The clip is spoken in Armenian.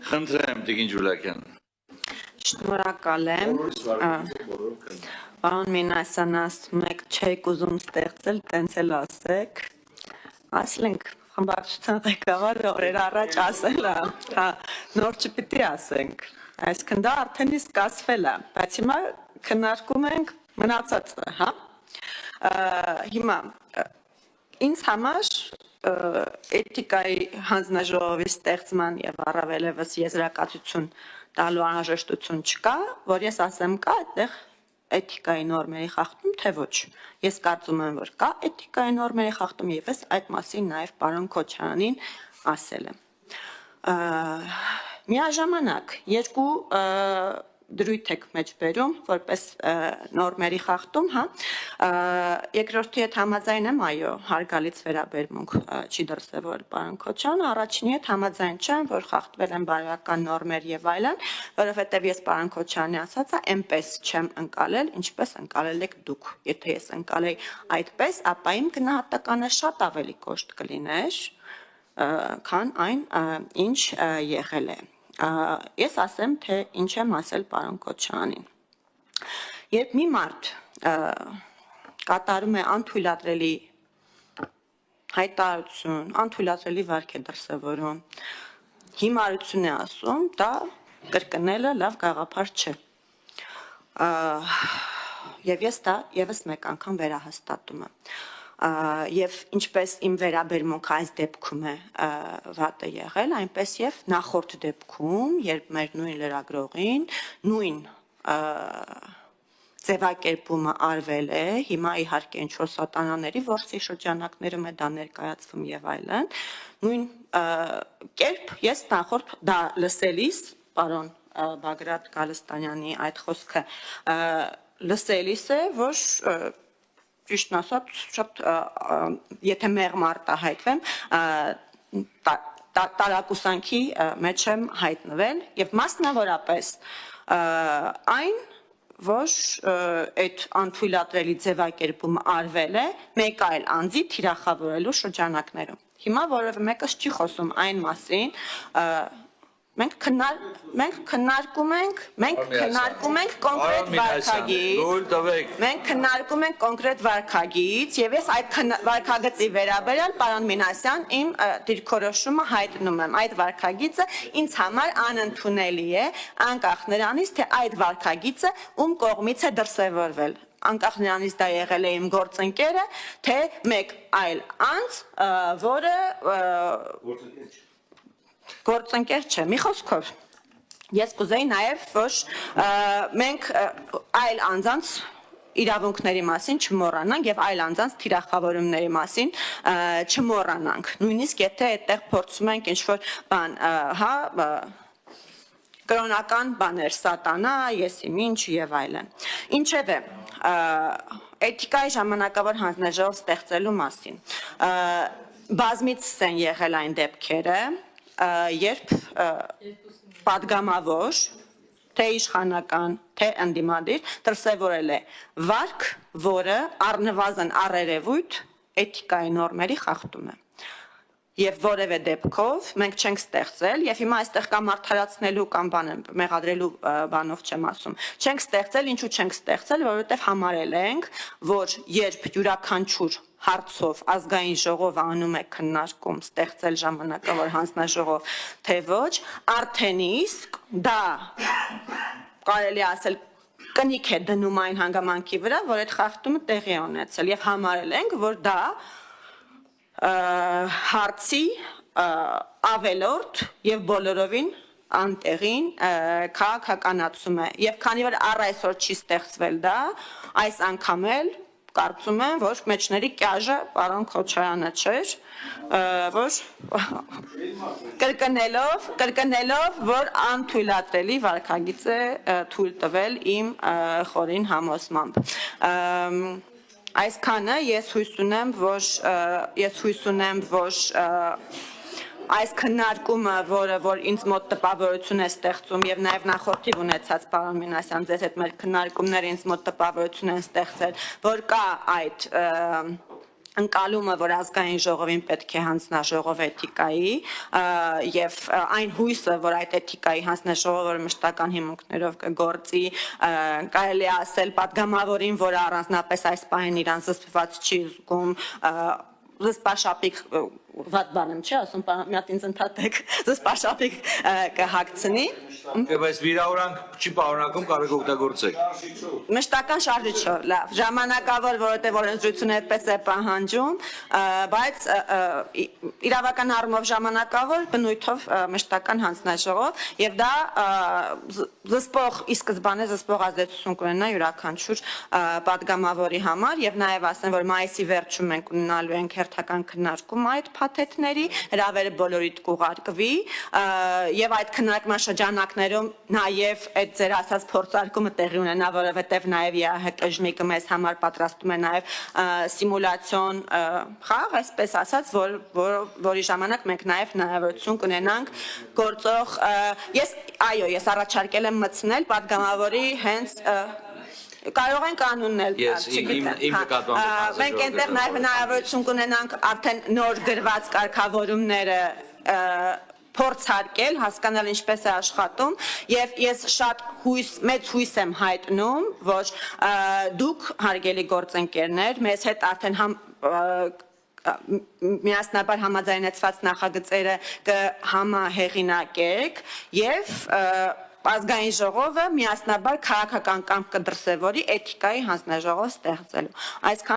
Խնդրեմ, Տիկին Ջուլակյան։ Շնորհակալ եմ։ Պարոն Մինասյան, ասում եք չեք ուզում ստեղծել, տենց էլ ասեք։ Ասենք խմբակցության ղեկավարը օրեր առաջ ասել է, հա, նոր չպիտի ասենք։ Այսինքն դա արդեն իսկ ասվել է, բայց հիմա քննարկում ենք մնացածը, հա։ Հիմա ինձ համար էթիկայի հանձնաժողովի ստեղծման եւ առավելևս եզրակացություն տալու անհրաժեշտություն չկա, որ ես ասեմ կա այդտեղ էթիկայի նորմերի խախտում, թե ոչ։ Ես կարծում եմ, որ կա էթիկայի նորմերի խախտում եւ ես այդ մասին նաեւ պարոն Քոչարյանին ասել եմ։ Միաժամանակ երկու դրույթ եք մեջ բերում, որպես նորմերի խախտում, հա, երկրորդի հետ համաձայն եմ, այո, հարգալից վերաբերմունք չի դրսևորել պարոն Քոչարյանը, առաջինի հետ համաձայն չեմ, որ խախտվել են բարոյական նորմեր եւ այլն, որովհետեւ ես պարոն Քոչարյանի ասածը այնպես չեմ ընկալել, ինչպես ընկալել եք դուք։ Եթե ես ընկալեի այդպես, ապա իմ գնահատականը շատ ավելի կոշտ կլիներ, քան այն, ինչ եղել է։ Ես ասեմ, թե ինչ եմ ասել պարոն Քոչարյանին։ Երբ մի մարդ կատարում է անթույլատրելի հայտարարություն, անթույլատրելի վարք է դրսևորում, հիմարություն է ասում, դա կրկնելը լավ գաղափար չէ։ Եվ ես դա եւս մեկ անգամ վերահաստատում եմ։ Եվ ինչպես իմ վերաբերմունքը այս դեպքում է վատ է եղել, այնպես եւ նախորդ դեպքում, երբ մեր նույն լրագրողին նույն ձևակերպումը արվել է, հիմա իհարկե ինչ-որ սատանաների որսի շրջանակներում է դա ներկայացվում եւ այլն, նույն կերպ ես նախորդ դա լսելիս, պարոն Բագրատ Գալստանյանի այդ խոսքը լսելիս է, որ ճիշտն ասած, շատ եթե մեղմ արտահայտվեմ, տարակուսանքի մեջ եմ հայտնվել եւ մասնավորապես այն, որ այդ անթույլատրելի ձևակերպումը արվել է մեկ այլ անձի թիրախավորելու շրջանակներում։ Հիմա որևէ մեկս չի խոսում այն մասին, մենք քննարկում ենք կոնկրետ վարքագիծ, մենք քննարկում ենք կոնկրետ վարքագիծ եւ ես այդ վարքագծի վերաբերյալ պարոն Մինասյան իմ դիրքորոշումը հայտնում եմ, այդ վարքագիծը ինձ համար անընդունելի է, անկախ նրանից, թե այդ վարքագիծը ում կողմից է դրսևորվել, անկախ նրանից դա եղել է իմ գործընկերը, թե մեկ այլ անձ, որը գործընկեր չէ, մի խոսքով, ես կուզեի նաև, որ մենք այլ անձանց իրավունքների մասին չմոռանանք եւ այլ անձանց թիրախավորումների մասին չմոռանանք, նույնիսկ եթե այդտեղ փորձում ենք ինչ-որ բան, հա, կրոնական բաներ, սատանա, եսիմ ինչ եւ այլն։ Ինչևէ, էթիկայի ժամանակավոր հանձնաժողով ստեղծելու մասին, բազմիցս են եղել այն դեպքերը, երբ պատգամավոր, թե իշխանական, թե ընդդիմադիր դրսևորել է վարք, որը առնվազն առերևույթ էթիկայի նորմերի խախտում է։ Եվ որևէ դեպքով մենք չենք ստեղծել, եւ հիմա այստեղ կամ արդարացնելու կամ մեղադրելու բանով չեմ ասում, չենք ստեղծել, ինչու չենք ստեղծել, որովհետեւ համարել ենք, որ երբ յուրաքանչյուր հարցով ազգային ժողովը անում է քննարկում ստեղծել ժամանակավոր հանձնաժողով, թե ոչ, արդեն իսկ դա կարելի ասել կնիք է դնում այն հանգամանքի վրա, որ այդ խախտումը տեղի է ունեցել եւ համարել ենք, որ դա հարցի ավելորդ եւ բոլորովին անտեղին քաղաքականացում է եւ քանի որ առ այսօր չի ստեղծվել դա, այս անգամ էլ կարծում եմ, որ մեջների կյաժը պարոն Քոչարյանը չէր, որ կրկնելով, որ անթույլատրելի վարքագիծ է թույլ տվել իմ խորին համոզմամբ։ Այսքանը ես հույս ունեմ, որ այս քննարկումը, որ ինձ մոտ տպավորություն է ստեղծում եւ նաեւ նախորդիվ ունեցած պարոն Մինասյան, ձեզ հետ մեր քննարկումները ինձ մոտ տպավորություն են ստեղծել, որ կա այդ ընկալումը, որ ազգային ժողովին պետք է հանձնաժողով էթիկայի եւ այն հույսը, որ այդ էթիկայի հանձնաժողովը մշտական հիմունքներով կգործի, կարելի է ասել падգամավորին, որ առանձնապես այս պահին իրան զսպված չի զգում, զսպաշապիկ վատ բան եմ չի ասում, մի հատ ինձ ընդհատեք, զսպաշապիկ կհագցնի։ Բայց վիրավորանք չի պարունակում, կարող եք օգտագործեք։ Մշտական շարժիչը, լավ, ժամանակավոր, որովհետև օրենսդրությունը այդպես է պահանջում, բայց իրավական առումով ժամանակավոր, բնույթով մշտական հանձնաժողով, եւ դա զսպող ի սկզբանե զսպող ազդեցություն կունենա յուրաքանչյուր падգամավորի համար, եւ նաեւ ասեմ, որ մայիսի վերջում մենք ունենալու ենք հերթական քննարկում այդ փաթեթների, հրավերը բոլորիդ կուղարկվի, եւ այդ քննարկման շրջանակներում նաեւ այդ ձեր ասած փորձարկումը տեղի ունենա, որովհետեւ նաեւ ԵԱՀԿ մեզ համար պատրաստում է նաեւ սիմուլյացիոն խաղ, այսպես ասած, որի ժամանակ մենք նաեւ հնարավորություն կունենանք գործող ես առաջարկել եմ մտցնել падգամավորի հենց կարող ենք անուննել, մենք այնտեղ նաև հնարավորություն կունենանք արդեն նոր գրված կարգավորումները փորձարկել, հասկանալ ինչպես է աշխատում եւ ես շատ մեծ հույս եմ հայտնում, որ դուք հարգելի գործընկերներ մեզ հետ արդեն միասնաբար համաձայնեցված նախագծերը կհամահեղինակեք եւ ազգային ժողովը միասնաբար քաղաքական կամք կդրսևորի էթիկայի հանձնաժողով ստեղծելու։